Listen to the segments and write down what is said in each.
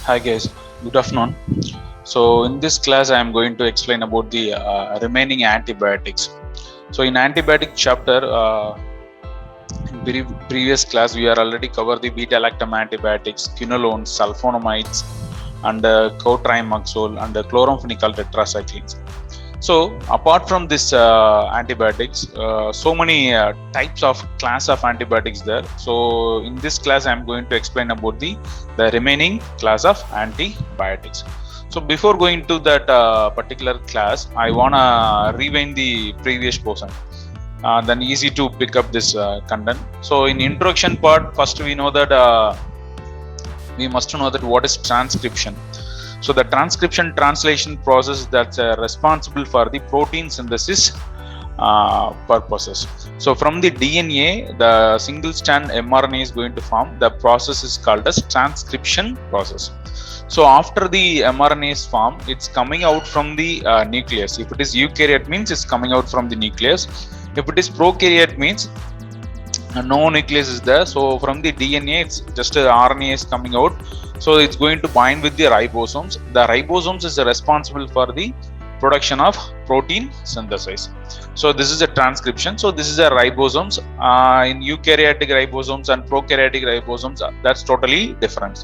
Hi guys, good afternoon. So in this class, I am going to explain about the remaining antibiotics. So in antibiotic chapter, in previous class, we are already covered the beta-lactam antibiotics, quinolones, sulfonamides, and cotrimoxazole and chloramphenicol tetracyclines. So apart from this antibiotics, so many types of class of antibiotics there. So in this class, I am going to explain about the remaining class of antibiotics. So before going to that particular class, I wanna rewind the previous portion. Then easy to pick up this content. So in introduction part, first we know that we must know that what is transcription. So the transcription translation process that's responsible for the protein synthesis purposes. So from the DNA, the single strand mRNA is going to form. The process is called as transcription process. So after the mRNA is formed, it's coming out from the nucleus. If it is eukaryote, means it's coming out from the nucleus. If it is prokaryote, means no nucleus is there. So from the DNA, it's just RNA is coming out. So it's going to bind with the ribosomes. The ribosomes is responsible for the production of protein synthesis. So this is a transcription. So this is a ribosomes. In eukaryotic ribosomes and prokaryotic ribosomes, that's totally different.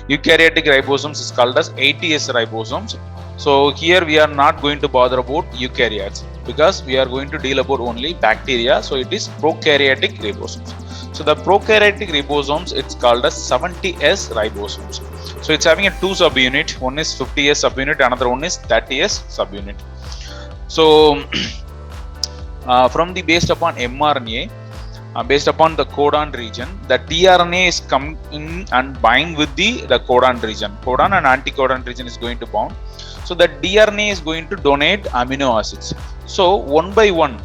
Eukaryotic ribosomes is called as ATS ribosomes. So here we are not going to bother about eukaryotes because we are going to deal about only bacteria. So it is prokaryotic ribosomes. So the prokaryotic ribosomes, it's called as 70S ribosomes. So it's having a two subunit. One is 50S subunit, another one is 30S subunit. So from the based upon mRNA, based upon the codon region, the tRNA is coming in and bind with the codon region. Codon and anticodon region is going to bond. So the DNA is going to donate amino acids. So one by one,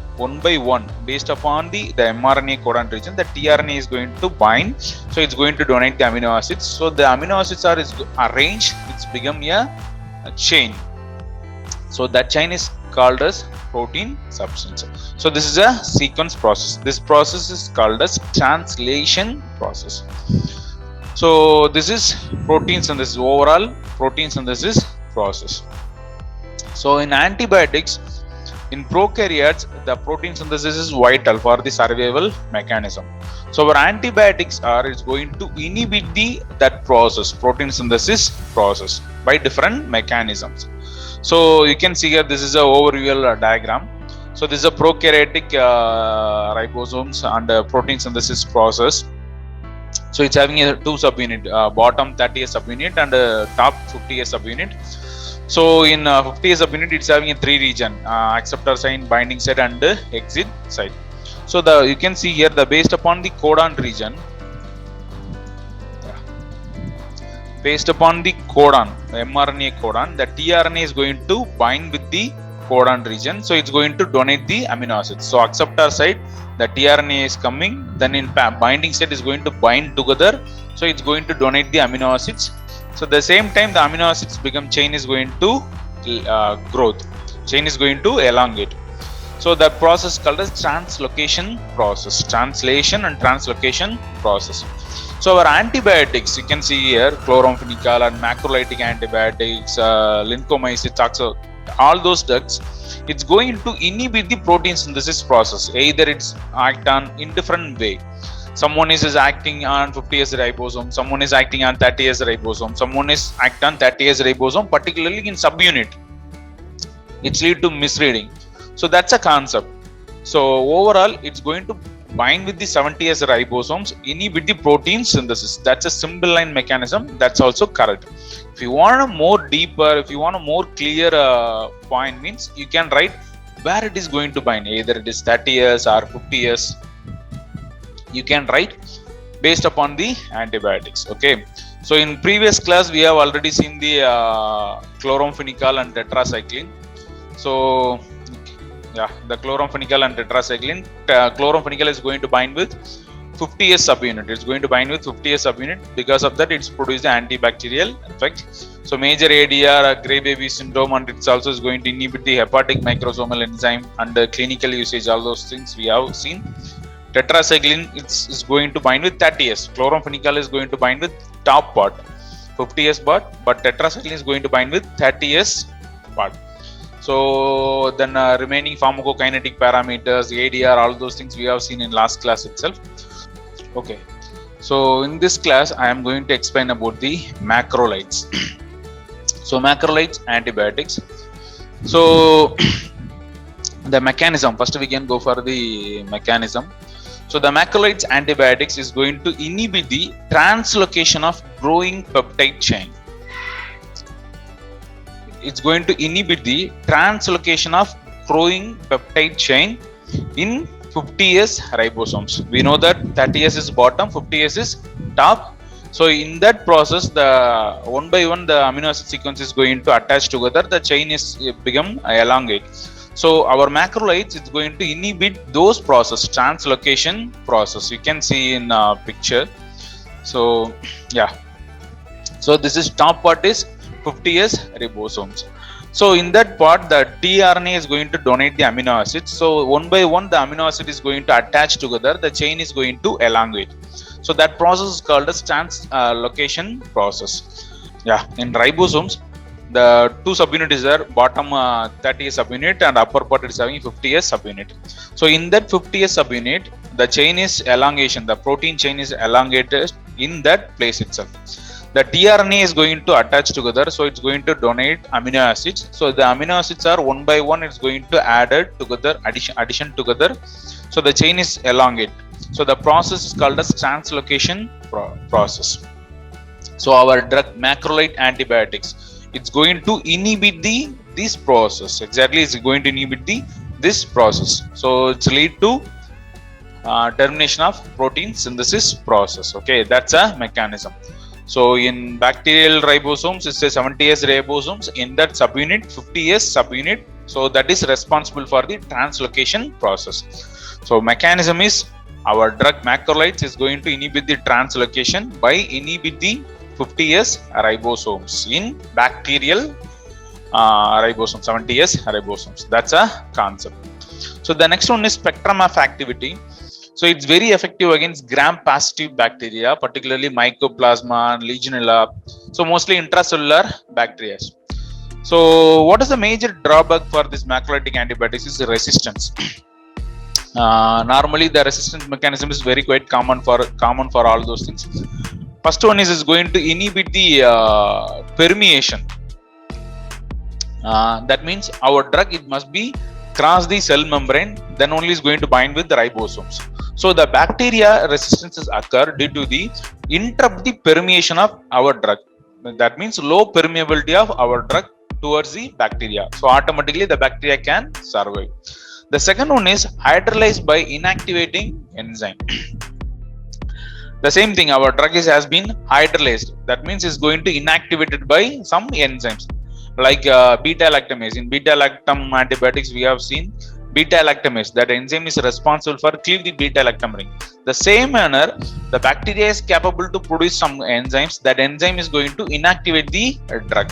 based upon the mRNA codon region, the tRNA is going to bind. So it's going to donate the amino acids. So the amino acids are arranged. It's become a chain. So that chain is called as protein substance. So this is a sequence process. This process is called as translation process. So this is protein synthesis, overall protein synthesis process. So in antibiotics, in prokaryotes, the protein synthesis is vital for the survival mechanism. So our antibiotics is going to inhibit that process, protein synthesis process, by different mechanisms. So you can see here, this is an overview diagram. So this is a prokaryotic ribosomes and protein synthesis process. So it's having a two subunit, bottom 30S subunit and top 50S subunit. So in 50S subunit, it's having a three region: acceptor site, binding site, and exit site. So you can see here, based upon the codon region, based upon the codon, mRNA codon, the tRNA is going to bind with the codon region. So it's going to donate the amino acids. So acceptor site, the tRNA is coming, then in binding site is going to bind together. So it's going to donate the amino acids. So at the same time, the amino acids become chain is going to growth. Chain is going to elongate. So the process called as translocation process, translation and translocation process. So our antibiotics, you can see here, chloramphenicol and macrolytic antibiotics, lincomycin, all those drugs, it's going to inhibit the protein synthesis process. Either it's act on in different way. Someone is acting on 50S ribosome, someone is acting on 30S ribosome, someone is acting on 30S ribosome, particularly in subunit. It's lead to misreading. So that's a concept. So overall, it's going to bind with the 70S ribosomes, inhibit the protein synthesis. That's a simple line mechanism. That's also correct. If you want a more deeper, if you want a more clear point, means you can write where it is going to bind. Either it is 30S or 50S. You can write based upon the antibiotics. Okay. So in previous class, we have already seen the chloramphenicol and tetracycline. So yeah, the chloramphenicol and tetracycline. Chloramphenicol is going to bind with 50S subunit. It's going to bind with 50S subunit. Because of that, it's produced the antibacterial effect. So major ADR, gray baby syndrome, and it's also is going to inhibit the hepatic microsomal enzyme and clinical usage. All those things we have seen. Tetracycline is going to bind with 30S. Chloramphenicol is going to bind with top part. 50s part, but tetracycline is going to bind with 30s part. So then remaining pharmacokinetic parameters, ADR, all those things we have seen in last class itself. Okay, so in this class I am going to explain about the macrolides. So macrolides, antibiotics. So the mechanism, first we can go for the mechanism. So the macrolides antibiotics is going to inhibit the translocation of growing peptide chain. It's going to inhibit the translocation of growing peptide chain in 50s ribosomes. We know that 30s is bottom, 50s is top. So in that process, the one by one the amino acid sequence is going to attach together. The chain is become elongate. So our macrolides is going to inhibit those process, translocation process. You can see in picture. So yeah. So this is top part is 50s ribosomes. So in that part, the tRNA is going to donate the amino acids. So one by one, the amino acid is going to attach together. The chain is going to elongate. So that process is called as translocation process. Yeah, in ribosomes, the two subunits are bottom 30s subunit and upper part is having 50s subunit. So in that 50s subunit, the chain is elongation. The protein chain is elongated in that place itself. The tRNA is going to attach together, so it's going to donate amino acids. So the amino acids are one by one, it's going to add it together, addition together. So the chain is elongate. So the process is called as translocation process. So our drug macrolide antibiotics, it's going to inhibit this process. Exactly, it's going to inhibit this process. So it's lead to termination of protein synthesis process. Okay, that's a mechanism. So in bacterial ribosomes, it's a 70s ribosomes. In that subunit, 50s subunit. So that is responsible for the translocation process. So mechanism is our drug macrolides is going to inhibit the translocation by inhibit the 50s ribosomes in bacterial ribosomes, 70s ribosomes. That's a concept. So the next one is spectrum of activity. So it's very effective against gram-positive bacteria, particularly Mycoplasma and Legionella. So mostly intracellular bacteria. So what is the major drawback for this macrolide antibiotics is the resistance. Normally the resistance mechanism is very quite common for all those things. First one is going to inhibit the permeation. That means our drug, it must be cross the cell membrane, then only is going to bind with the ribosomes. So the bacteria resistances occur due to the interrupt the permeation of our drug. That means low permeability of our drug towards the bacteria. So automatically the bacteria can survive. The second one is hydrolyzed by inactivating enzyme. The same thing, our drug has been hydrolyzed. That means it's going to inactivated by some enzymes like beta-lactamase. In beta-lactam antibiotics, we have seen beta-lactamase. That enzyme is responsible for cleave the beta-lactam ring. The same manner, the bacteria is capable to produce some enzymes. That enzyme is going to inactivate the drug.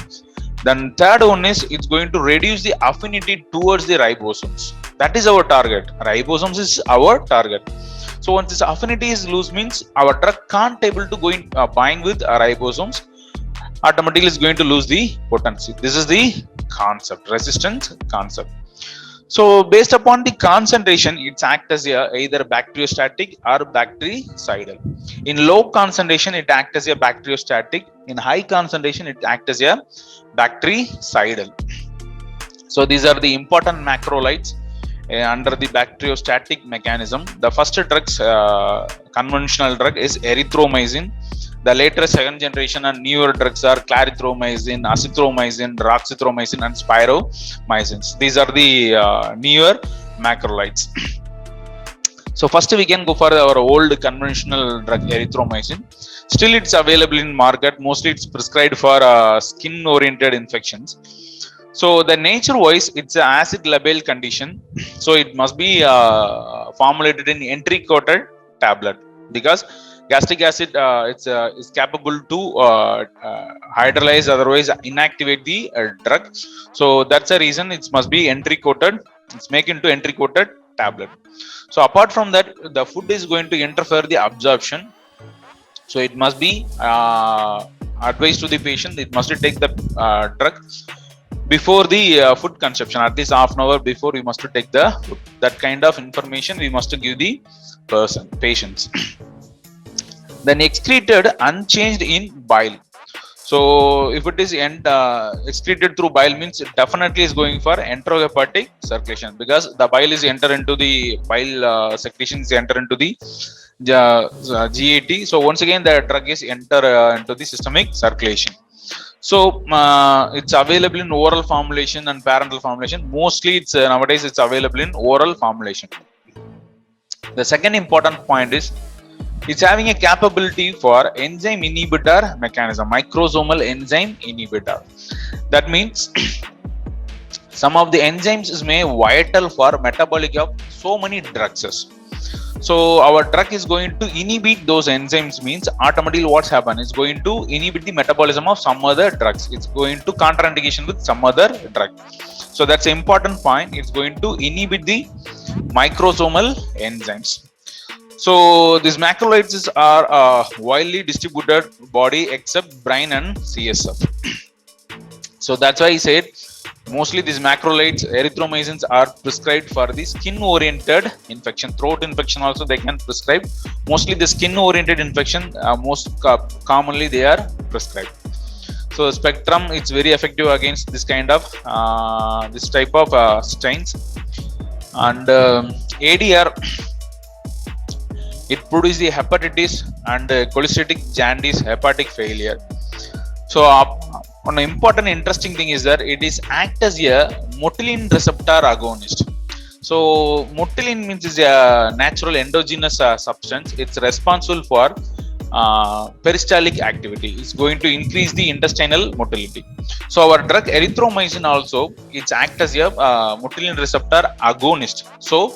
Then third one is it's going to reduce the affinity towards the ribosomes. That is our target. Ribosomes is our target. So once this affinity is loose, means our drug can't able to go in bind with ribosomes. Automatically is going to lose the potency. This is the concept, resistance concept. So based upon the concentration, it acts as either bacteriostatic or bactericidal. In low concentration, it acts as a bacteriostatic. In high concentration, it acts as a bactericidal. So these are the important macrolides under the bacteriostatic mechanism. The first drugs, conventional drug, is erythromycin. The later second generation and newer drugs are clarithromycin, azithromycin, roxithromycin, and spiromycins. These are the newer macrolides. So first we can go for our old conventional drug erythromycin. Still it's available in market. Mostly it's prescribed for skin oriented infections. So the nature wise, it's an acid labile condition. So it must be formulated in entry coated tablet, because gastric acid is capable to hydrolyze, otherwise inactivate the drug. So that's the reason it must be entry coated. It's make into entry coated tablet. So apart from that, the food is going to interfere the absorption. So it must be advised to the patient. It must take the drug before the food consumption, at least half an hour before we must take the food. That kind of information we must give the patients. Then excreted unchanged in bile. So if it is excreted through bile, means it definitely is going for enterohepatic circulation, because the bile is enter into the bile secretions enter into the GAT. So once again the drug is enter into the systemic circulation. So it's available in oral formulation and parenteral formulation. Mostly it's nowadays it's available in oral formulation. The second important point is it's having a capability for enzyme inhibitor mechanism, microsomal enzyme inhibitor. That means some of the enzymes is may vital for metabolic of so many drugs. So our drug is going to inhibit those enzymes, means automatically what's happened is going to inhibit the metabolism of some other drugs. It's going to contraindication with some other drug. So that's an important point. It's going to inhibit the microsomal enzymes. So these macrolides are widely distributed body except brain and CSF. So that's why I said mostly these macrolides, erythromycins are prescribed for the skin-oriented infection. Throat infection also they can prescribe. Mostly the skin-oriented infection, most commonly they are prescribed. So spectrum, it's very effective against this kind of this type of strains. And ADR, it produces the hepatitis and cholestatic jaundice, hepatic failure. So one important interesting thing is that it is act as a motilin receptor agonist. So motilin means is a natural endogenous substance. It's responsible for peristaltic activity. It's going to increase the intestinal motility. So our drug erythromycin also, it's act as a motilin receptor agonist. So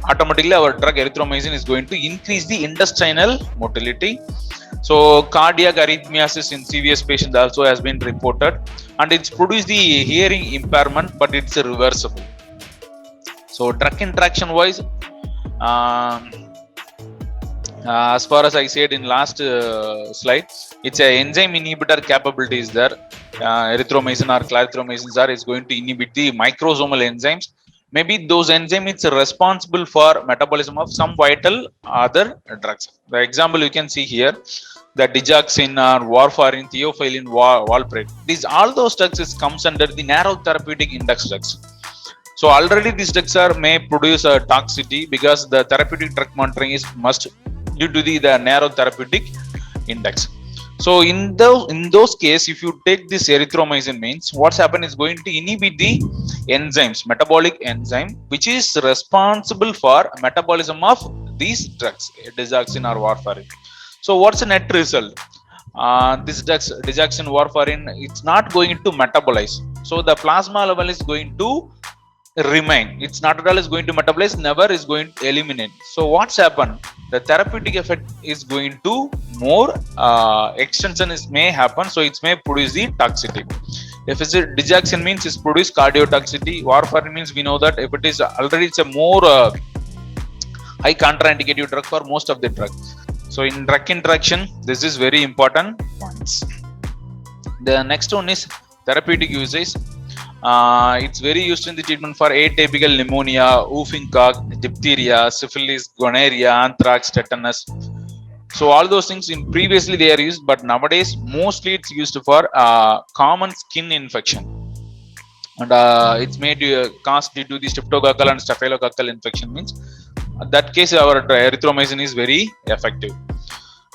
automatically our drug erythromycin is going to increase the intestinal motility. So cardiac arrhythmias in CVS patients also has been reported, and it's produced the hearing impairment, but it's reversible. So drug interaction wise, as far as I said in last slide, it's a enzyme inhibitor capability is there. Erythromycin or clarithromycins is going to inhibit the microsomal enzymes. Maybe those enzymes are responsible for metabolism of some vital other drugs. The example you can see here, the digoxin or warfarin, theophylline, valproate. These all those drugs comes under the narrow therapeutic index drugs. So already these drugs may produce a toxicity because the therapeutic drug monitoring is must due to the narrow therapeutic index. So in those cases, if you take this erythromycin, means what's happened is going to inhibit the enzymes, metabolic enzyme, which is responsible for metabolism of these drugs, digoxin or warfarin. So what's the net result? This drugs, digoxin, warfarin, it's not going to metabolize. So the plasma level is going to remain. It's not at all is going to metabolize, never is going to eliminate. So what's happened? The therapeutic effect is going to more extension is may happen. So it may produce the toxicity. If it's a digoxin means it's produce cardiotoxicity. Warfarin means we know that if it is already it's a more high contraindicative drug for most of the drugs. So in drug interaction, this is very important points. The next one is therapeutic usage. It's very used in the treatment for atypical pneumonia, whooping cough, diphtheria, syphilis, gonorrhea, anthrax, tetanus. So all those things in previously they are used, but nowadays mostly it's used for common skin infection, and it's made caused due to the streptococcal and staphylococcal infection. Means in that case our erythromycin is very effective.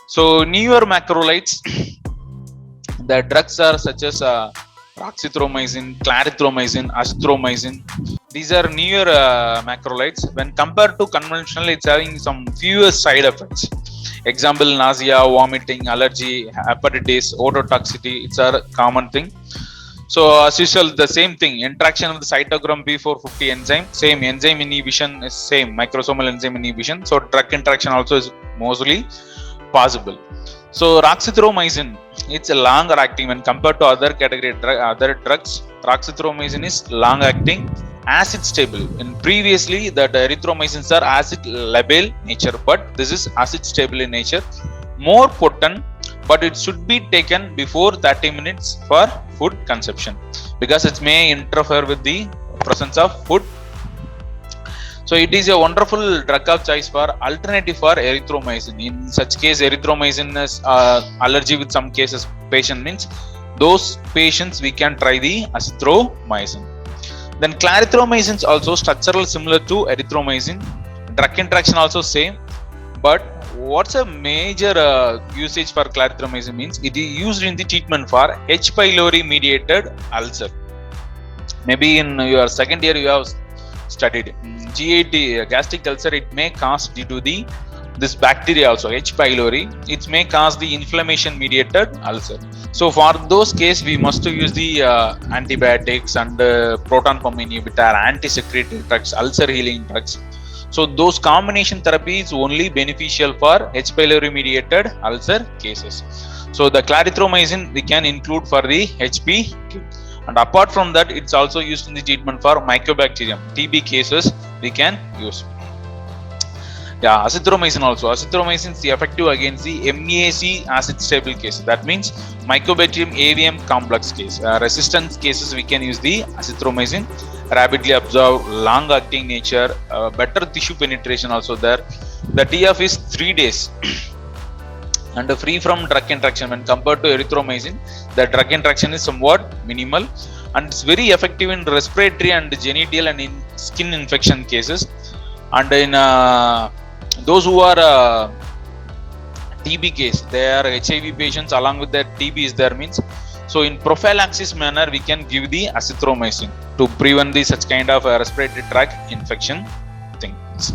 So newer macrolides, the drugs are such as roxithromycin, clarithromycin, azithromycin. These are newer macrolides. When compared to conventional, it's having some fewer side effects. Example, nausea, vomiting, allergy, hepatitis, ototoxicity. It's a common thing. So as usual, the same thing. Interaction of the cytochrome P450 enzyme, same enzyme inhibition is same, microsomal enzyme inhibition. So drug interaction also is mostly possible. So roxithromycin, it's a longer acting when compared to other category other drugs. Roxithromycin is long acting, acid stable. And previously that erythromycins are acid labile nature, but this is acid stable in nature. more potent, but it should be taken before 30 minutes for food consumption because it may interfere with the presence of food. So it is a wonderful drug of choice for alternative for erythromycin. In such case, erythromycin is allergy with some cases patient means those patients we can try the azithromycin. Then clarithromycin is also structural similar to erythromycin. Drug interaction also same, but what's a major usage for clarithromycin means it is used in the treatment for H. pylori mediated ulcer. Maybe in your second year you have studied GAT, gastric ulcer. It may cause due to the this bacteria also H. pylori. It may cause the inflammation mediated ulcer. So for those case we must use the antibiotics and proton pump inhibitor, anti-secretory drugs, ulcer healing drugs. So those combination therapy is only beneficial for H. pylori mediated ulcer cases. So the clarithromycin we can include for the HP, and apart from that it's also used in the treatment for Mycobacterium TB cases we can use. Yeah, azithromycin also. Azithromycin is effective against the MAC acid stable cases. That means Mycobacterium avium complex case. Resistance cases we can use the azithromycin. Rapidly absorb, long acting nature, better tissue penetration also there. The TF is 3 days and free from drug interaction when compared to erythromycin. The drug interaction is somewhat minimal and it's very effective in respiratory and genital and in skin infection cases. And in those who are TB case, they are HIV patients along with their TB is there means. So in prophylaxis manner we can give the azithromycin to prevent the such kind of respiratory tract infection things.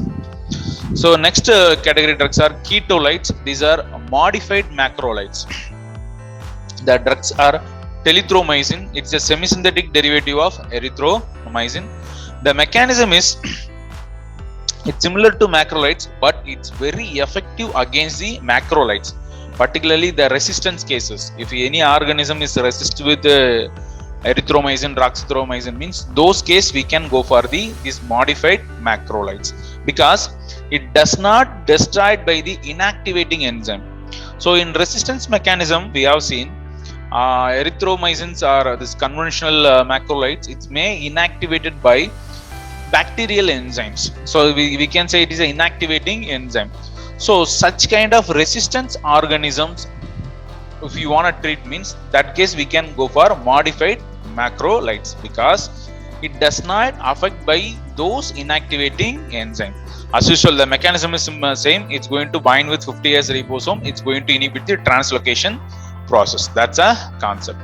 So next category drugs are ketolites. These are modified macrolides. The drugs are telithromycin. It's a semi-synthetic derivative of erythromycin. The mechanism is it's similar to macrolides, but it's very effective against the macrolides, particularly the resistance cases. If any organism is resist with erythromycin, roxithromycin means those case we can go for these modified macrolides because it does not destroyed by the inactivating enzyme. So in resistance mechanism we have seen erythromycins are this conventional macrolides. It may inactivated by bacterial enzymes. So we can say it is an inactivating enzyme. So such kind of resistance organisms if you want to treat means that case we can go for modified macrolides because it does not affect by those inactivating enzymes. As usual the mechanism is same. It's going to bind with 50S ribosome. It's going to inhibit the translocation process. That's a concept.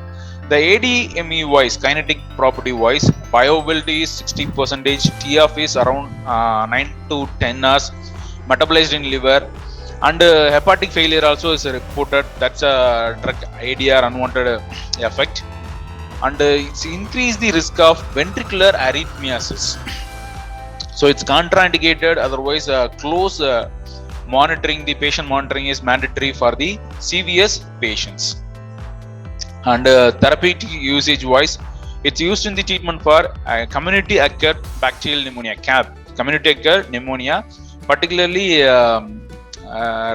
The ADME wise, kinetic property wise, bioavailability is 60%, TF is around 9 to 10 hours, metabolized in liver, and hepatic failure also is reported. That's a drug ADR unwanted effect, and it's increase the risk of ventricular arrhythmias. So it's contraindicated. Otherwise, close monitoring, the patient monitoring is mandatory for the CVS patients. And therapeutic usage wise, it's used in the treatment for community acquired bacterial pneumonia, CAB, community acquired pneumonia, particularly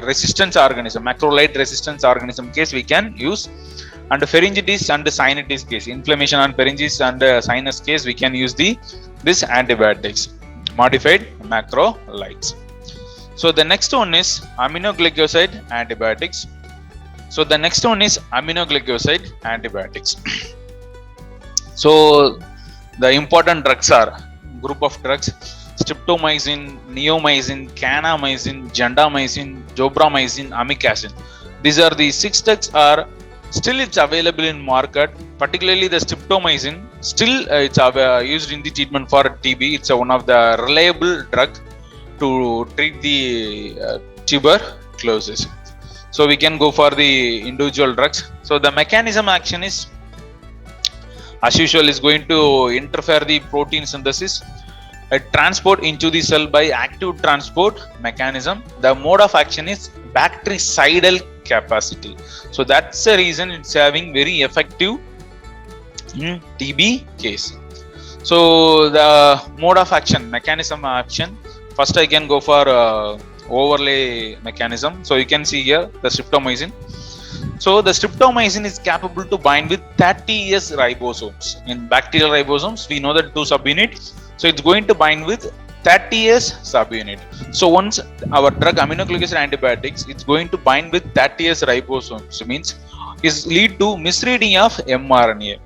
resistance organism, macrolide resistance organism case we can use, and pharyngitis and sinusitis case, inflammation on pharynges and sinus case we can use this antibiotics, modified macrolides. So the next one is aminoglycoside antibiotics. So the next one is aminoglycoside antibiotics. So the important drugs are group of drugs: streptomycin, neomycin, kanamycin, gentamicin, jobramycin, amikacin. These are the 6 drugs are still it's available in market. Particularly the streptomycin still it's used in the treatment for TB. It's one of the reliable drug to treat the tuberculosis. So we can go for the individual drugs. So the mechanism action is as usual is going to interfere the protein synthesis, transport into the cell by active transport mechanism. The mode of action is bactericidal capacity. So that's the reason it's having very effective in TB case. So the mode of action, mechanism action, first I can go for overlay mechanism. So you can see here the streptomycin. So the streptomycin is capable to bind with 30S ribosomes. In bacterial ribosomes, we know that 2 subunit. So it's going to bind with 30S subunit. So once our drug aminoglycosides acid antibiotics, it's going to bind with 30S ribosomes. Means is lead to misreading of mRNA.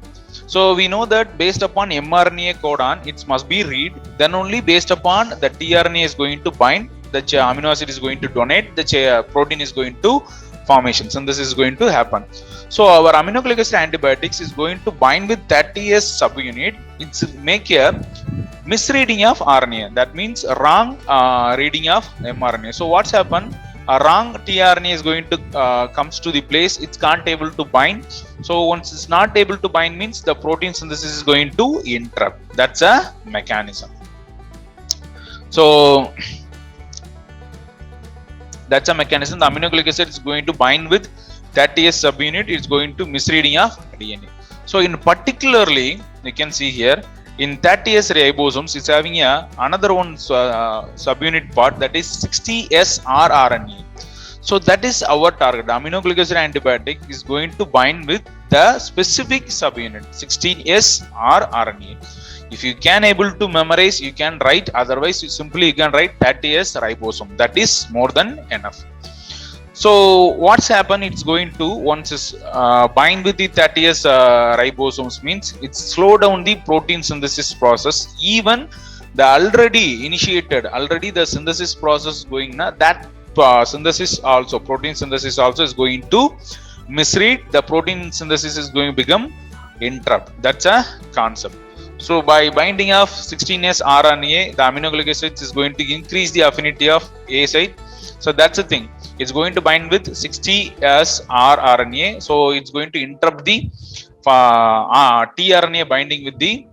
So we know that based upon mRNA codon, it must be read. Then only based upon the tRNA is going to bind, the amino acid is going to donate, the protein is going to formation. Synthesis is going to happen. So our aminonucleic acid antibiotics is going to bind with 30S subunit. It's make a misreading of RNA. That means wrong reading of mRNA. So what's happened? A wrong tRNA is going to comes to the place. It can't able to bind. So once it's not able to bind means the protein synthesis is going to interrupt. That's a mechanism. So that's a mechanism. The aminonucleic acid is going to bind with 30S subunit. It's going to misreading of DNA. So in particularly, you can see here in 30S ribosomes, it's having another one subunit part, that is 60S rRNA. So that is our target. The aminonucleic acid antibiotic is going to bind with the specific subunit 16S rRNA. If you can able to memorize, you can write. Otherwise, you can write 30S ribosome. That is more than enough. So what's happened? It's going to once it's bind with the 30S ribosomes means it's slow down the protein synthesis process. Even the already the synthesis process going now, that synthesis also, protein synthesis also is going to misread. The protein synthesis is going to become interrupt. That's a concept. So by binding of 16S RNA, the aminonucleic acid is going to increase the affinity of A site. So that's the thing. It's going to bind with 60S rRNA. So it's going to interrupt the tRNA binding with the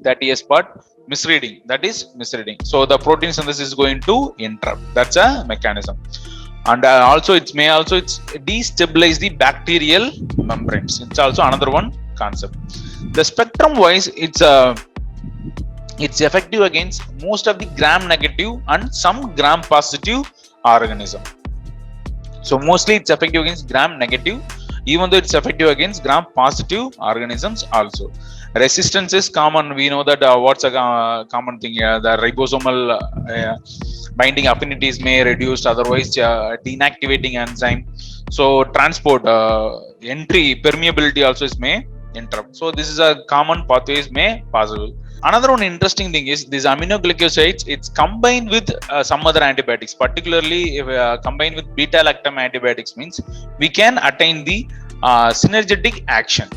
30S part, misreading. That is misreading. So the protein synthesis is going to interrupt. That's a mechanism. And also it may also destabilize the bacterial membranes. It's also another one concept. The spectrum wise, it's effective against most of the gram negative and some gram positive organism. So mostly it's effective against gram negative, even though it's effective against gram positive organisms also. Resistance is common. We know that what's a common thing here. The ribosomal binding affinities may reduce, otherwise deactivating enzyme. So transport entry permeability also is may interrupt. So this is a common pathways may possible. Another one interesting thing is these aminoglycosides, it's combined with some other antibiotics, particularly if combined with beta-lactam antibiotics means we can attain the synergetic action.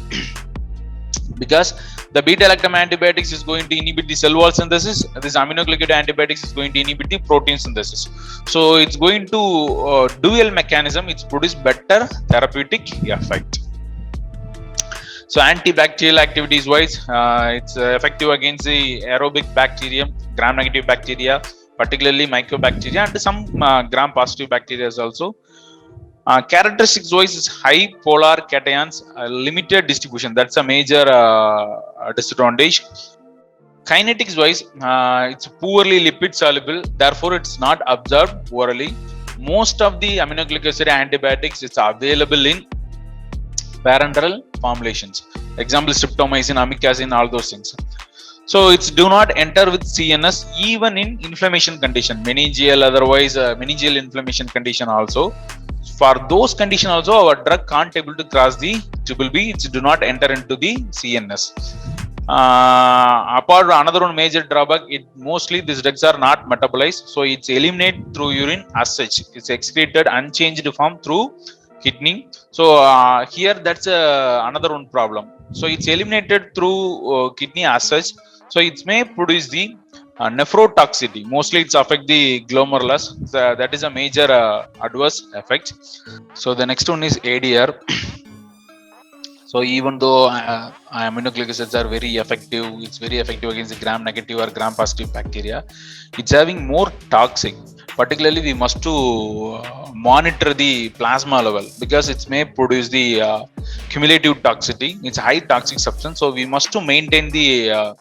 Because the beta-lactam antibiotics is going to inhibit the cell wall synthesis, this aminoglycoside antibiotics is going to inhibit the protein synthesis. So it's going to dual mechanism, it's produce better therapeutic effect. So antibacterial activities wise, it's effective against the aerobic bacteria, gram-negative bacteria, particularly mycobacteria, and some gram-positive bacteria also. Characteristics wise is high polar cations, limited distribution. That's a major disadvantage. Kinetics wise, it's poorly lipid soluble, therefore it's not absorbed orally. Most of the aminonucleic acid antibiotics is available in parenteral formulations. Example, streptomycin, amikacin, all those things. So it's do not enter with CNS even in inflammation condition, meningeal, otherwise meningeal inflammation condition also. For those conditions also, our drug can't able to cross the BBB. It do not enter into the CNS. Apart another one major drawback, mostly these drugs are not metabolized, so it's eliminated through urine as such. It's excreted unchanged form through kidney. So here that's another one problem. So it's eliminated through kidney as such. So it may produce the nephrotoxicity. Mostly it's affect the glomerulus. That is a major adverse effect. So the next one is ADR. So even though aminonucleic acids are very effective, it's very effective against the gram-negative or gram-positive bacteria. It's having more toxic. Particularly, we must to monitor the plasma level because it may produce the cumulative toxicity. It's high toxic substance, so we must to maintain the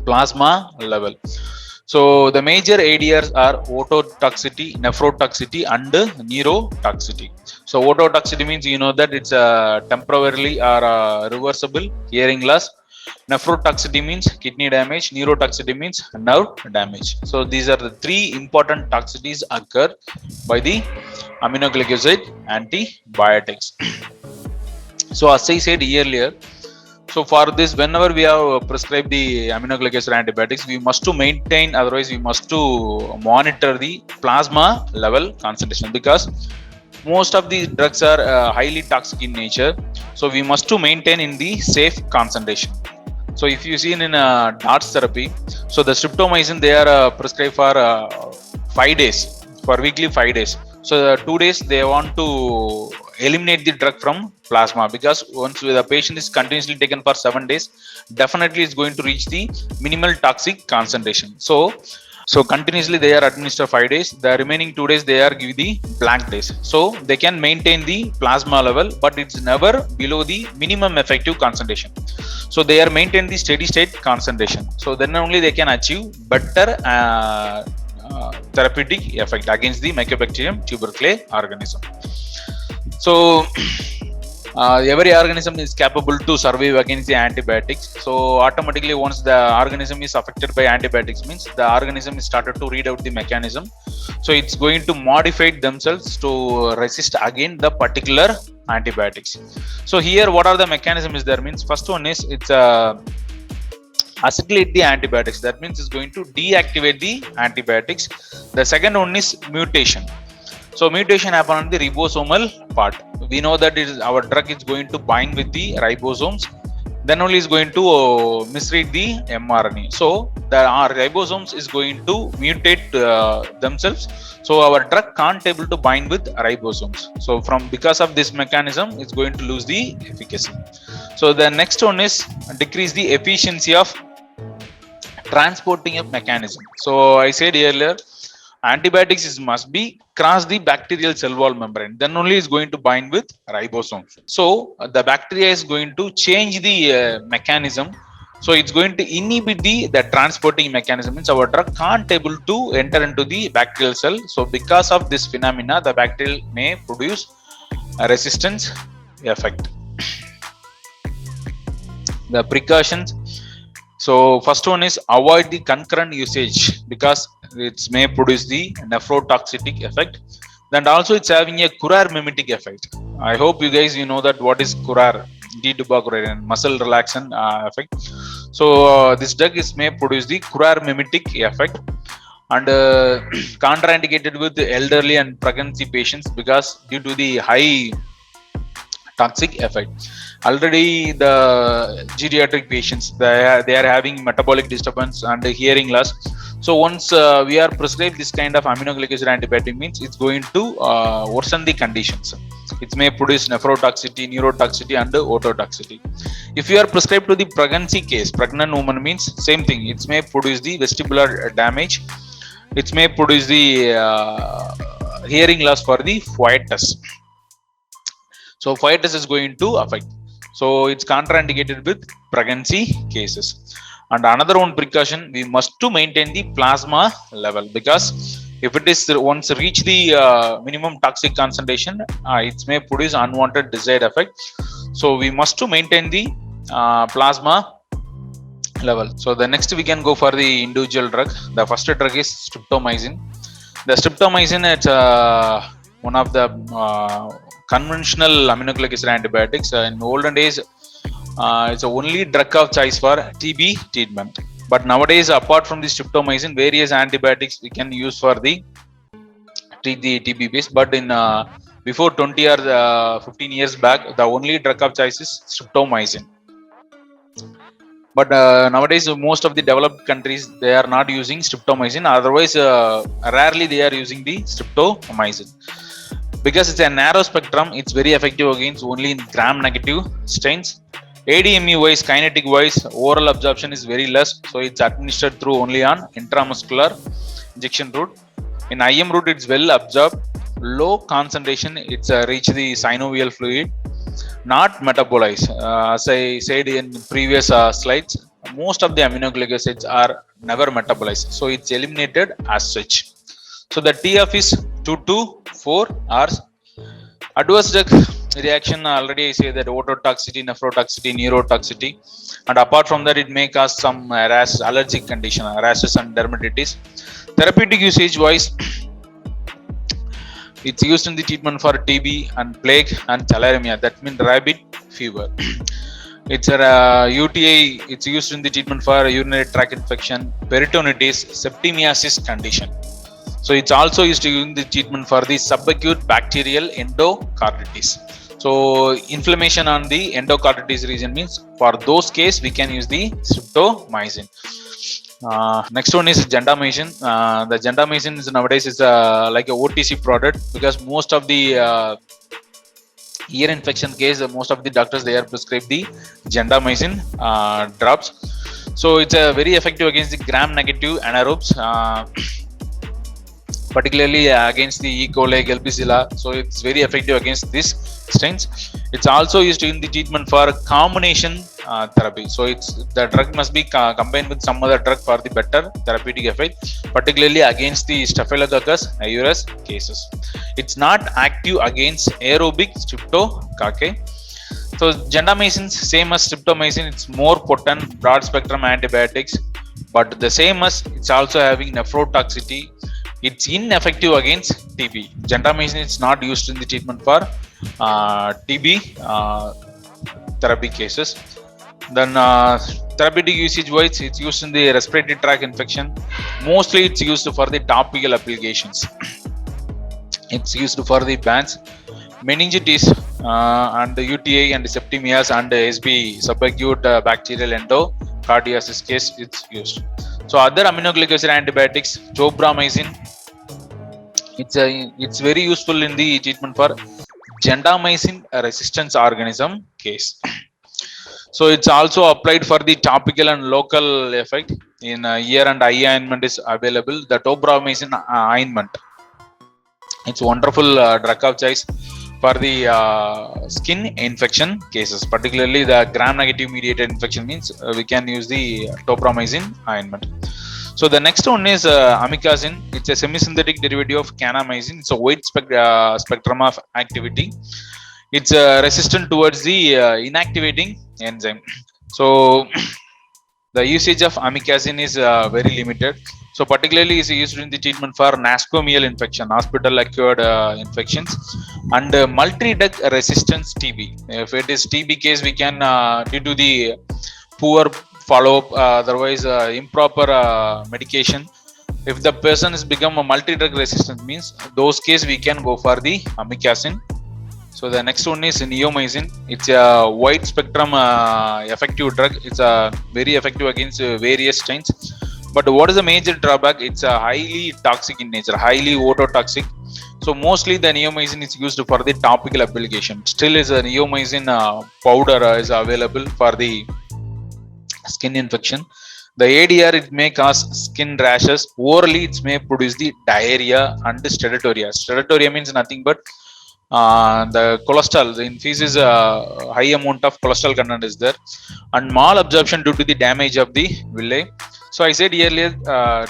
plasma level. So the major ADRs are ototoxicity, nephrotoxicity, and neurotoxicity. So ototoxicity means you know that it's a temporarily or reversible hearing loss. Nephrotoxicity means kidney damage. Neurotoxicity means nerve damage. So these are the three important toxicities occur by the aminoglycoside antibiotics. So as I said earlier, so for this, whenever we have prescribed the aminoglycoside antibiotics, we must to maintain, otherwise we must to monitor the plasma level concentration, because most of these drugs are highly toxic in nature. So we must to maintain in the safe concentration. So if you see in DARTS therapy, so the streptomycin they are prescribed for 5 days, for weekly 5 days. So 2 days they want to eliminate the drug from plasma, because once the patient is continuously taken for 7 days, definitely is going to reach the minimal toxic concentration. So continuously they are administered 5 days. The remaining 2 days they are give the blank days. So they can maintain the plasma level, but it's never below the minimum effective concentration. So they are maintain the steady state concentration. So then only they can achieve better therapeutic effect against the Mycobacterium tuberculosis organism. So every organism is capable to survive against the antibiotics. So automatically once the organism is affected by antibiotics, means the organism is started to read out the mechanism. So it's going to modify themselves to resist against the particular antibiotics. So here what are the mechanism is there, means first one is it's acetylate the antibiotics. That means it's going to deactivate the antibiotics. The second one is mutation. So mutation happen on the ribosomal part. We know that it is our drug is going to bind with the ribosomes, then only is going to misread the mRNA. So the our ribosomes is going to mutate themselves. So our drug can't able to bind with ribosomes. So because of this mechanism, it's going to lose the efficacy. So the next one is decrease the efficiency of transporting of mechanism. So I said earlier, antibiotics must be cross the bacterial cell wall membrane, then only is going to bind with ribosomes. So the bacteria is going to change the mechanism. So it's going to inhibit the transporting mechanism, means our drug can't able to enter into the bacterial cell. So because of this phenomena, the bacteria may produce a resistance effect. The precautions. So first one is avoid the concurrent usage, because it may produce the nephrotoxic effect. Then also it's having a Curare mimetic effect. I hope you guys you know that what is Curare, D-dubacurare, muscle relaxant effect. So this drug may produce the Curare mimetic effect, and contraindicated with the elderly and pregnancy patients, because due to the high toxic effect. Already the geriatric patients, they are having metabolic disturbance and hearing loss. So once we are prescribed this kind of aminoglycoside antibiotic, means it's going to worsen the conditions. It may produce nephrotoxicity, neurotoxicity, and ototoxicity. If you are prescribed to the pregnancy case, pregnant woman, means same thing. It may produce the vestibular damage. It may produce the hearing loss for the fetus. So fetus is going to affect. So it's contraindicated with pregnancy cases. And another one precaution, we must to maintain the plasma level, because if it is once reach the minimum toxic concentration, it may produce unwanted desired effect. So we must to maintain the plasma level. So the next we can go for the individual drug. The first drug is streptomycin. The streptomycin, it's one of the conventional aminoglycoside antibiotics. In olden days, it's the only drug of choice for TB treatment. But nowadays, apart from the streptomycin, various antibiotics we can use for the treat the TB base. But in before 20 or 15 years back, the only drug of choice is streptomycin. But nowadays, most of the developed countries, they are not using streptomycin. Otherwise, rarely they are using the streptomycin. Because it's a narrow spectrum, it's very effective against only in gram-negative strains. ADME wise, kinetic wise, oral absorption is very less. So it's administered through only on intramuscular injection route. In IM route, it's well absorbed. Low concentration, it's reach the synovial fluid, not metabolized. As I said in previous slides, most of the aminoglycosides acids are never metabolized, so it's eliminated as such. So the TF is 2 to 4 hours. Adverse drug reaction, already I say that ototoxicity, nephrotoxicity, neurotoxicity, and apart from that it may cause some rash, allergic condition, rashes and dermatitis. Therapeutic usage wise, it's used in the treatment for TB and plague and tularemia, that means rabbit fever. It's a UTI, it's used in the treatment for urinary tract infection, peritonitis, septimiosis condition. So it's also used in the treatment for the subacute bacterial endocarditis. So inflammation on the endocarditis region means for those case we can use the streptomycin. Next one is gentamicin. The gentamicin is nowadays is like a OTC product, because most of the ear infection case, most of the doctors they are prescribed the gentamicin drops. So it's very effective against the gram-negative anaerobes, particularly against the E. coli, Klebsiella. So it's very effective against these strains. It's also used in the treatment for combination therapy. So it's the drug must be combined with some other drug for the better therapeutic effect, particularly against the Staphylococcus aureus cases. It's not active against aerobic streptococci. So gentamicin, same as streptomycin, it's more potent broad spectrum antibiotics, but the same as it's also having nephrotoxicity. It's ineffective against TB. Gentamicin is not used in the treatment for TB therapy cases. Then therapeutic usage wise, it's used in the respiratory tract infection. Mostly it's used for the topical applications. It's used for the bands, meningitis and UTI and septemias and SB, subacute bacterial endocarditis case it's used. So other aminoglycoside antibiotics, tobramycin, it's very useful in the treatment for gentamicin resistance organism case. So it's also applied for the topical and local effect. In ear and eye ointment is available. The tobramycin ointment, it's wonderful drug of choice for the skin infection cases, particularly the gram-negative mediated infection means we can use the tobramycin ointment. So the next one is amikacin. It's a semi-synthetic derivative of kanamycin. It's a wide spectrum of activity. It's resistant towards the inactivating enzyme. So the usage of amikacin is very limited. So particularly is used in the treatment for nosocomial infection, hospital acquired infections, and multi-drug resistance TB. If it is TB case, we can due to the poor follow-up, otherwise improper medication. If the person has become a multi-drug resistant means those case we can go for the amikacin. So the next one is neomycin. It's a wide spectrum effective drug. It's very effective against various strains. But what is the major drawback? It's highly toxic in nature, highly ototoxic. So mostly the neomycin is used for the topical application. Still is a neomycin powder is available for the skin infection. The ADR, it may cause skin rashes. Orally it may produce the diarrhea and steratoria. Steratoria means nothing but the cholesterol in feces, high amount of cholesterol content is there, and malabsorption due to the damage of the villi. So I said earlier,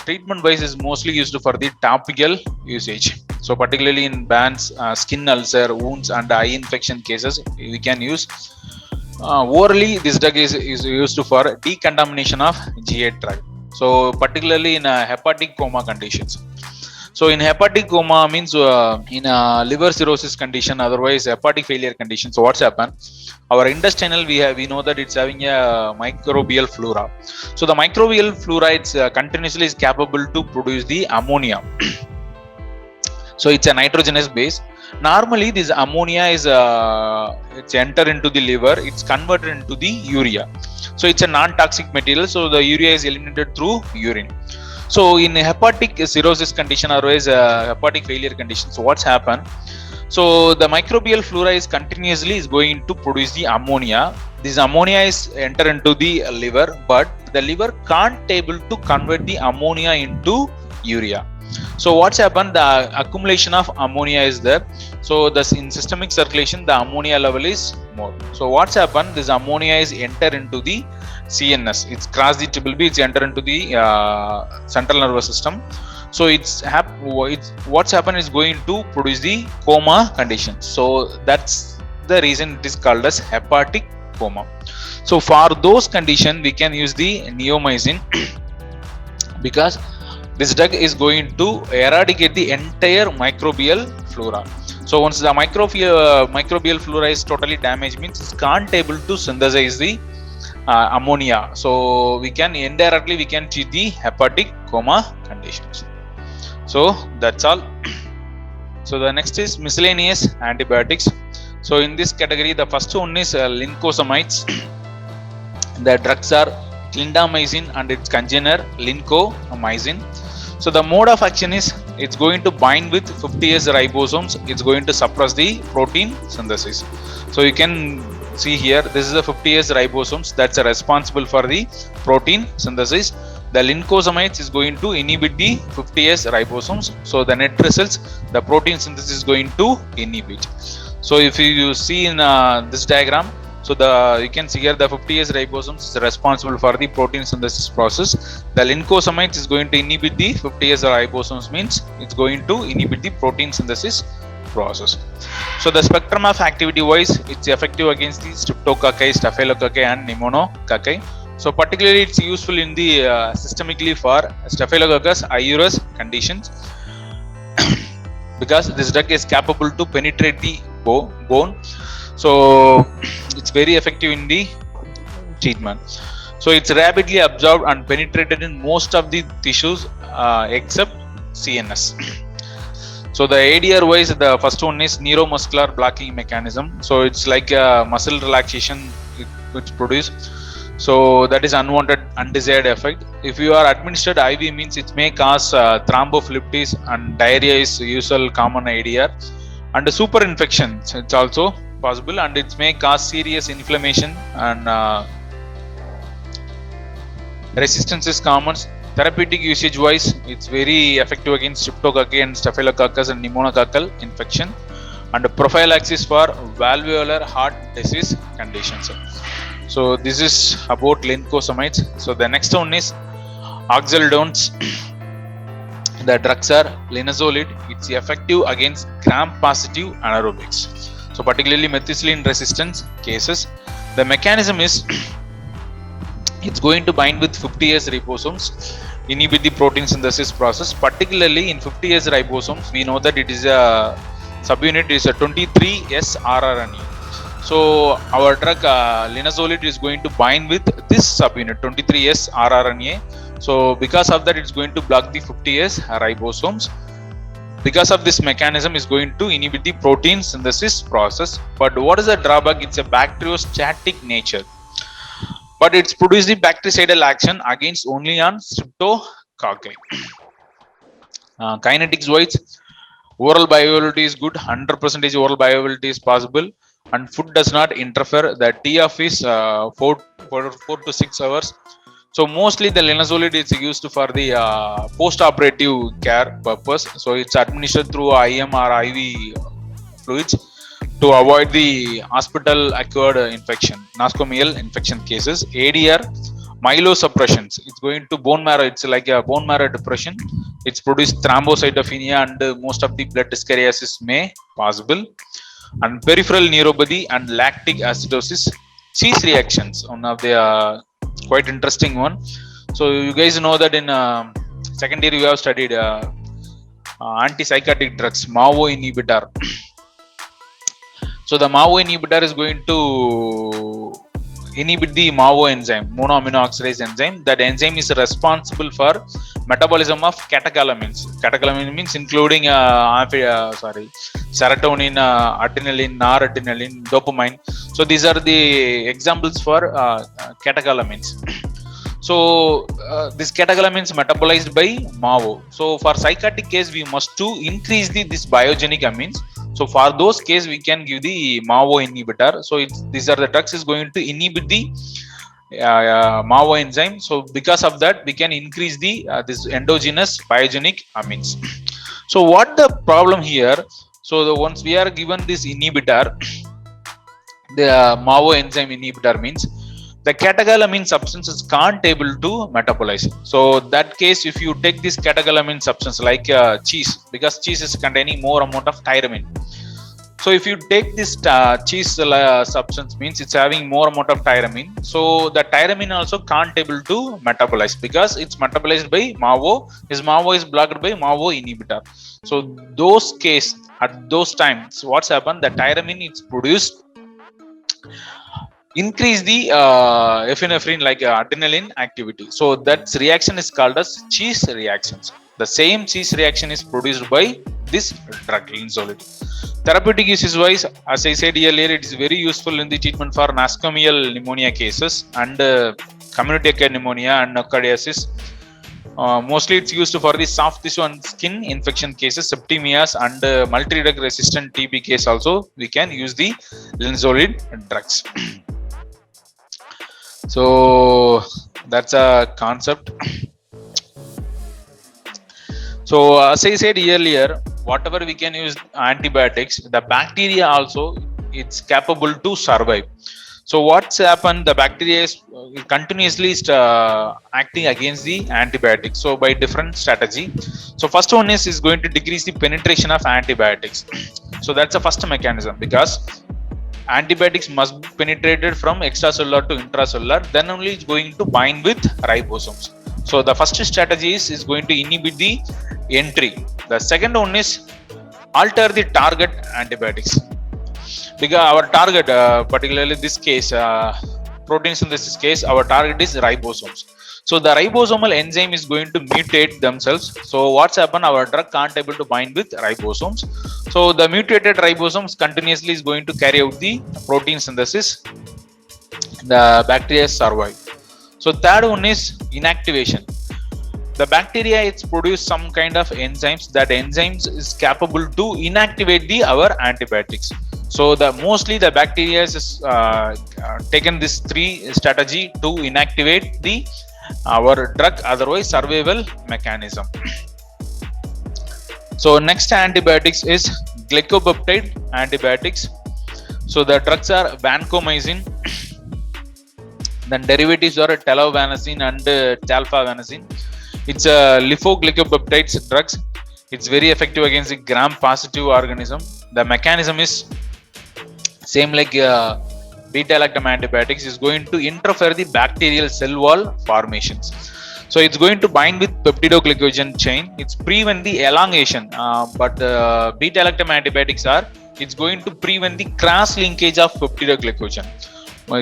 treatment wise is mostly used for the topical usage. So particularly in burns, skin ulcer, wounds and eye infection cases, we can use. Orally this drug is used for decontamination of GI tract. So particularly in hepatic coma conditions. So in hepatic coma means in a liver cirrhosis condition, otherwise hepatic failure condition. So what's happened? Our intestinal, we know that it's having a microbial flora. So the microbial flora, it's continuously is capable to produce the ammonia. So it's a nitrogenous base. Normally this ammonia is it's enter into the liver, it's converted into the urea. So it's a non-toxic material, so the urea is eliminated through urine. So in hepatic cirrhosis condition, otherwise hepatic failure condition, so what's happened? So the microbial flora is continuously is going to produce the ammonia. This ammonia is enter into the liver, but the liver can't able to convert the ammonia into urea. So what's happened? The accumulation of ammonia is there. So thus in systemic circulation, the ammonia level is more. So what's happened? This ammonia is enter into the CNS. It's cross the triple B. It's enter into the central nervous system. So what's happened is going to produce the coma condition. So that's the reason it is called as hepatic coma. So for those conditions, we can use the neomycin because this drug is going to eradicate the entire microbial flora. So once the microbial flora is totally damaged, means it can't able to synthesize the ammonia. So we can indirectly treat the hepatic coma conditions. So that's all. So the next is miscellaneous antibiotics. So in this category, the first one is lincosamides. The drugs are clindamycin and its congener lincomycin. So the mode of action is it's going to bind with 50S ribosomes. It's going to suppress the protein synthesis. So you can see here, this is the 50S ribosomes that's responsible for the protein synthesis. The lincosamides is going to inhibit the 50S ribosomes. So the net results, the protein synthesis is going to inhibit. So if you see in this diagram, so you can see here the 50S ribosomes is responsible for the protein synthesis process. The lincosamides is going to inhibit the 50S ribosomes, means it's going to inhibit the protein synthesis process. So the spectrum of activity wise, it's effective against the streptococci, staphylococci and pneumococci. So particularly it's useful in the systemically for Staphylococcus aureus conditions because this drug is capable to penetrate the bone. So it's very effective in the treatment. So it's rapidly absorbed and penetrated in most of the tissues except CNS. So the ADR wise, the first one is neuromuscular blocking mechanism. So it's like a muscle relaxation which produce. So that is unwanted, undesired effect. If you are administered IV, means it may cause thrombophlebitis, and diarrhea is usual common ADR. And super infections, it's also possible, and it may cause serious inflammation, and resistance is common. Therapeutic usage wise, it's very effective against streptococci and staphylococcus and pneumococcal infection, and prophylaxis for valvular heart disease conditions. So this is about lincosamides. So the next one is oxalidones. The drugs are linezolid. It's effective against gram-positive anaerobics. So particularly methicillin resistance cases. The mechanism is it's going to bind with 50S ribosomes, inhibit the protein synthesis process. Particularly in 50S ribosomes, we know that it is a subunit is a 23S rRNA. So our drug linezolid is going to bind with this subunit 23S rRNA. So because of that, it's going to block the 50S ribosomes. Because of this mechanism, is going to inhibit the protein synthesis process. But what is the drawback? It's a bacteriostatic nature, but it's produced the bactericidal action against only on streptococci. Kinetics wise, oral bioavailability is good. 100% oral bioavailability is possible, and food does not interfere. The TF is 4 to 6 hours. So mostly the linezolid is used for the post-operative care purpose. So it's administered through IM or IV fluids to avoid the hospital-acquired infection, nosocomial infection cases. ADR, myelosuppressions. It's going to bone marrow. It's like a bone marrow depression. It's produced thrombocytopenia, and most of the blood dyskaryosis may possible. And peripheral neuropathy and lactic acidosis. Cheese reactions, one of the quite interesting one. So you guys know that in second year you have studied antipsychotic drugs, MAO inhibitor. So the MAO inhibitor is going to inhibit the MAO enzyme, monoamino oxidase enzyme. That enzyme is responsible for metabolism of catecholamines. Catecholamine means including serotonin, adrenaline, noradrenaline, dopamine. So these are the examples for catecholamines. So this catecholamines metabolized by MAO. So for psychotic case, we must to increase this biogenic amines. So for those case, we can give the MAO inhibitor. So these are the drugs is going to inhibit the MAO enzyme. So because of that, we can increase the this endogenous biogenic amines. So what the problem here? So once we are given this inhibitor, the MAO enzyme inhibitor means the catecholamine substances can't able to metabolize. So that case, if you take this catecholamine substance like cheese, because cheese is containing more amount of tyramine. So if you take this cheese substance, means it's having more amount of tyramine. So the tyramine also can't able to metabolize because it's metabolized by MAVO. His MAVO is blocked by MAVO inhibitor. So those case, at those times, what's happened? The tyramine is produced, increase the epinephrine like adrenaline activity. So that reaction is called as cheese reactions. The same cheese reaction is produced by this drug linezolid. Therapeutic uses wise, as I said earlier, it is very useful in the treatment for nosocomial pneumonia cases and community acquired pneumonia and nocardiasis. Mostly it's used for the soft tissue and skin infection cases, septemias, and multi-drug resistant TB case also we can use the linezolid drugs. So that's a concept. So as I said earlier, whatever we can use antibiotics, the bacteria also it's capable to survive. So what's happened? The bacteria is continuously acting against the antibiotics. So by different strategy. So first one is going to decrease the penetration of antibiotics. So that's the first mechanism, because antibiotics must be penetrated from extracellular to intracellular, then only it's going to bind with ribosomes. So the first strategy is going to inhibit the entry. The second one is alter the target antibiotics, because our target, particularly this case, protein synthesis case, our target is ribosomes. So the ribosomal enzyme is going to mutate themselves. So what's happened? Our drug can't able to bind with ribosomes. So the mutated ribosomes continuously is going to carry out the protein synthesis. The bacteria survive. So third one is inactivation. The bacteria it's produce some kind of enzymes. That enzymes is capable to inactivate our antibiotics. So the mostly the bacteria is taken this three strategy to inactivate our drug, otherwise survival mechanism. So next antibiotics is glycopeptide antibiotics. So the drugs are vancomycin. Then derivatives are telavancin and talfavanacin. It's a lipoglycopeptides drugs. It's very effective against the gram-positive organism. The mechanism is same like beta-lactam antibiotics, is going to interfere the bacterial cell wall formations. So it's going to bind with peptidoglycogen chain. It's prevent the elongation, but beta-lactam antibiotics it's going to prevent the cross linkage of peptidoglycogen.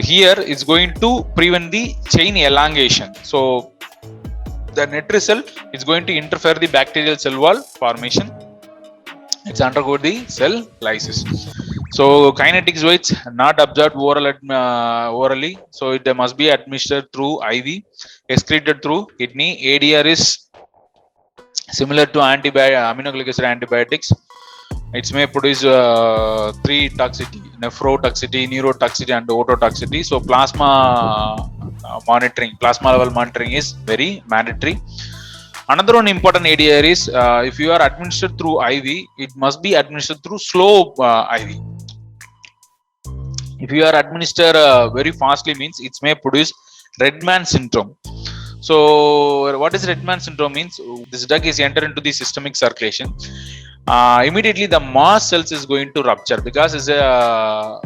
Here it's going to prevent the chain elongation. So the net result is going to interfere the bacterial cell wall formation. It's undergo the cell lysis. So kinetics wise, not absorbed orally. So it must be administered through IV, excreted through kidney. ADR is similar to aminoglycosides acid antibiotics. It may produce three toxicity: nephrotoxicity, neurotoxicity, and ototoxicity. So plasma monitoring, plasma level monitoring is very mandatory. Another one important ADR is if you are administered through IV, it must be administered through slow IV. If you are administered very fastly, means it may produce Redman syndrome. So what is Redman syndrome means? This drug is entered into the systemic circulation. Immediately the mast cells is going to rupture, because it's a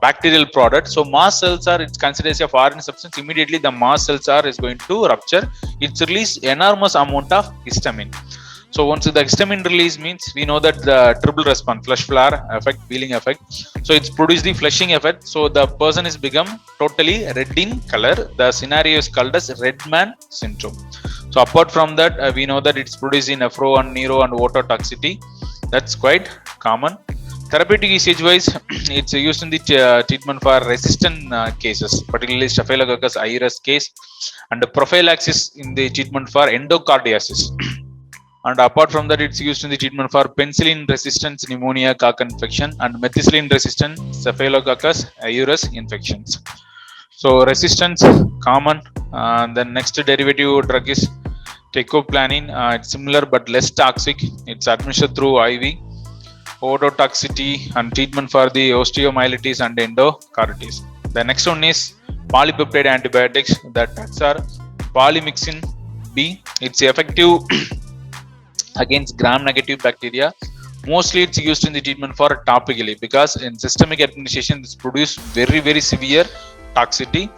bacterial product. So mast cells it's considered as a foreign substance. Immediately the mast cells is going to rupture. It's release enormous amount of histamine. So once the histamine release, means we know that the triple response, flush flare effect, peeling effect. So it's produced the flushing effect. So the person is become totally red in color. The scenario is called as Redman syndrome. So apart from that, we know that it's produced in nephro and neuro and ototoxicity. That's quite common. Therapeutic usage wise, it's used in the treatment for resistant cases, particularly Staphylococcus aureus case, and the prophylaxis in the treatment for endocardiasis. And apart from that, it's used in the treatment for penicillin resistant pneumonia cock infection and methicillin resistant Staphylococcus aureus infections. So resistance common. The next derivative drug is teicoplanin. It's similar but less toxic. It's administered through IV. Ototoxicity and treatment for the osteomyelitis and endocarditis. The next one is polypeptide antibiotics. The drugs are polymyxin B. It's effective against gram-negative bacteria. Mostly it's used in the treatment for topically, because in systemic administration this produce very severe toxicity.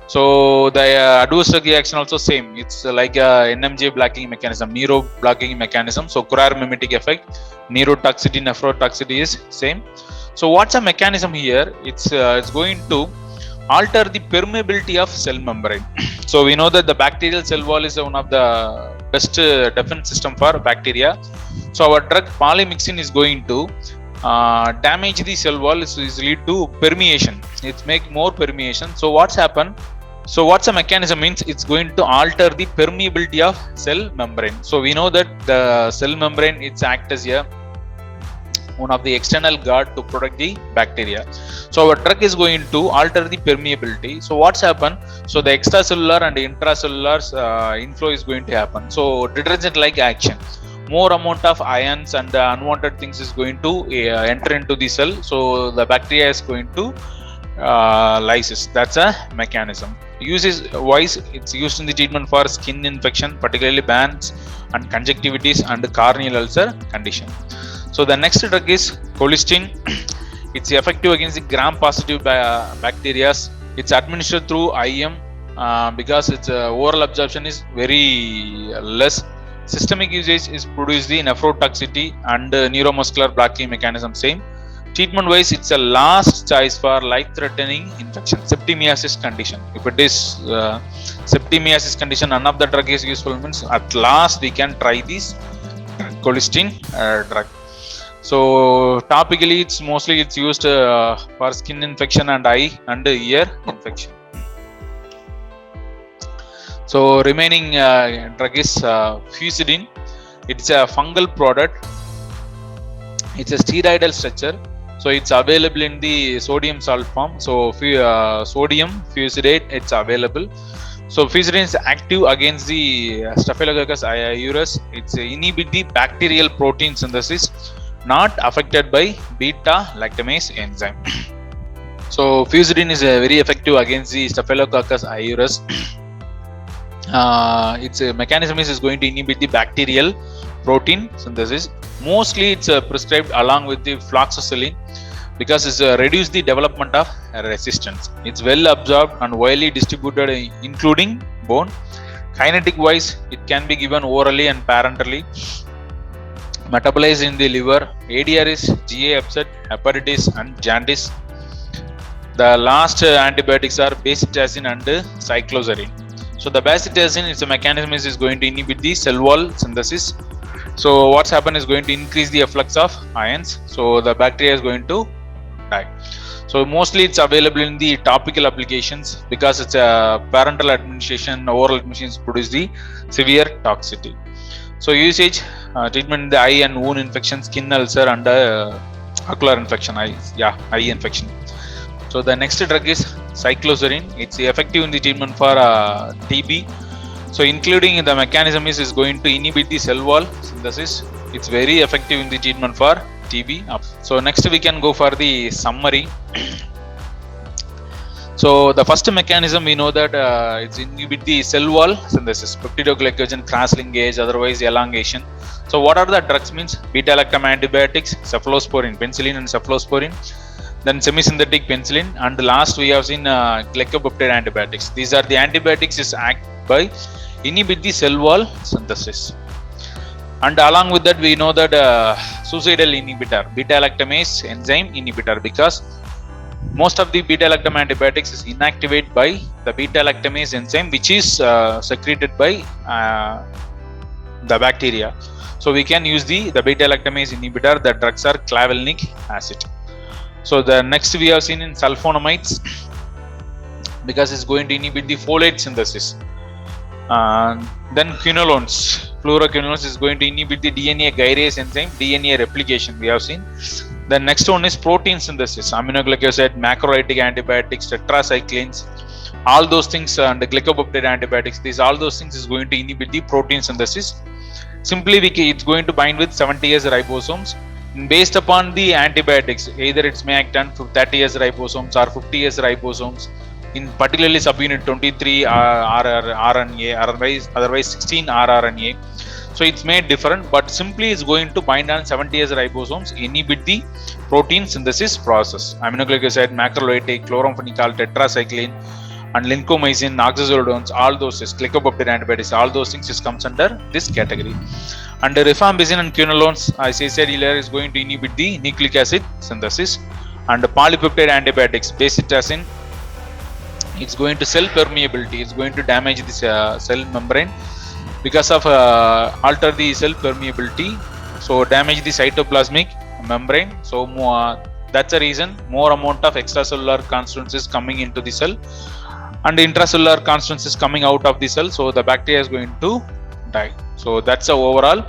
So the adverse drug reaction also same. It's like a NMJ blocking mechanism, Nero blocking mechanism. So Curare mimetic effect, neurotoxicity, nephrotoxicity is same. So what's a mechanism here? It's going to alter the permeability of cell membrane. So we know that the bacterial cell wall is one of the best defense system for bacteria. So our drug polymyxin is going to damage the cell wall, is lead to permeation. It's make more permeation. So what's happen? So what's a mechanism means? It's going to alter the permeability of cell membrane. So we know that the cell membrane, it's act as a one of the external guard to protect the bacteria. So our drug is going to alter the permeability. So what's happen? So the extracellular and intracellular inflow is going to happen. So detergent like action. More amount of ions and unwanted things is going to enter into the cell. So the bacteria is going to lysis. That's a mechanism. Uses wise, it's used in the treatment for skin infection, particularly burns and conjunctivitis and corneal ulcer condition. So the next drug is colistin. It's effective against the gram-positive bacteria. It's administered through IM because its oral absorption is very less. Systemic usage is produced the nephrotoxicity and neuromuscular blocking mechanism same. Treatment wise, it's a last choice for life-threatening infection, septimiosis condition. If it is septimiosis condition, none of the drug is useful, means at last we can try this colistin drug. So topically, it's mostly used for skin infection and eye and ear infection. So remaining drug is fusidin. It's a fungal product. It's a steroidal structure. So it's available in the sodium salt form. So sodium fusidate, it's available. So fusidin is active against the Staphylococcus aureus. It's inhibit the bacterial protein synthesis, not affected by beta lactamase enzyme. So fusidin is very effective against the Staphylococcus aureus. Its mechanism is going to inhibit the bacterial protein synthesis. Mostly it's prescribed along with the fluoxetine because it's reduce the development of resistance. It's well absorbed and widely distributed including bone. Kinetic wise, it can be given orally and parenterally. Metabolized in the liver. ADR is GA upset, hepatitis and jaundice. The last antibiotics are bacitazine and cycloserine. So the bacitazine, its a mechanism is going to inhibit the cell wall synthesis. So what's happened is going to increase the efflux of ions. So the bacteria is going to die. So mostly it's available in the topical applications because it's a parenteral administration, oral administration produce the severe toxicity. So usage, treatment in the eye and wound infection, skin ulcer and ocular infection, eye infection. So the next drug is cycloserine. It's effective in the treatment for TB. So including the mechanism is going to inhibit the cell wall synthesis. It's very effective in the treatment for TB. So next we can go for the summary. So the first mechanism we know that it's inhibit the cell wall synthesis, peptidoglycogen cross linkage, otherwise elongation. So what are the drugs means? Beta lactam antibiotics, cephalosporin, penicillin and cephalosporin. Then semisynthetic penicillin, and last we have seen glycopeptide antibiotics. These are the antibiotics is act by inhibit the cell wall synthesis. And along with that we know that suicidal inhibitor, beta lactamase enzyme inhibitor, because most of the beta lactam antibiotics is inactivated by the beta lactamase enzyme, which is secreted by the bacteria. So we can use the beta lactamase inhibitor. The drugs are clavulanic acid. So the next we have seen in sulfonamides, because it's going to inhibit the folate synthesis. Then quinolones, fluoroquinolones is going to inhibit the DNA gyrase enzyme, DNA replication we have seen. The next one is protein synthesis, aminoglycoside, macrolide antibiotics, tetracyclines, all those things, and the glycopeptide antibiotics. All those things is going to inhibit the protein synthesis. Simply it's going to bind with 70S ribosomes. Based upon the antibiotics, either it's may act on 30S ribosomes or 50S ribosomes. in particularly subunit 23 RNA, otherwise 16 rRNA. So it's made different, but simply it's going to bind on 70S ribosomes, inhibit the protein synthesis process. Aminoglycoside, macrolide, chloramphenicol, tetracycline, and lincomycin, oxazolidones, all those is glycopeptide antibodies, all those things is comes under this category. And rifampicin and quinolones, as I said earlier, is going to inhibit the nucleic acid synthesis. And polypeptide antibiotics, bezisterin, it's going to cell permeability, it's going to damage this cell membrane because of alter the cell permeability, so damage the cytoplasmic membrane. So that's the reason more amount of extracellular constituents is coming into the cell and intracellular constituents is coming out of the cell, so the bacteria is going to die. So that's the overall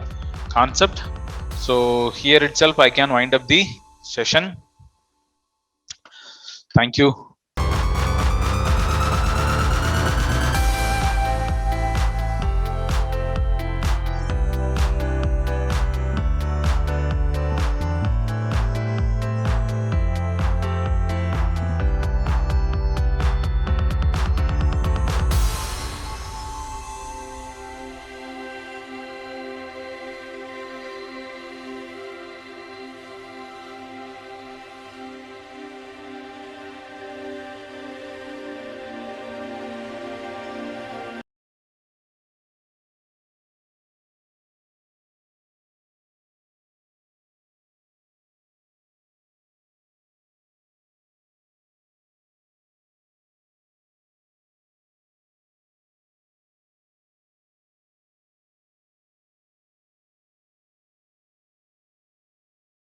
concept. So here itself I can wind up the session. Thank you.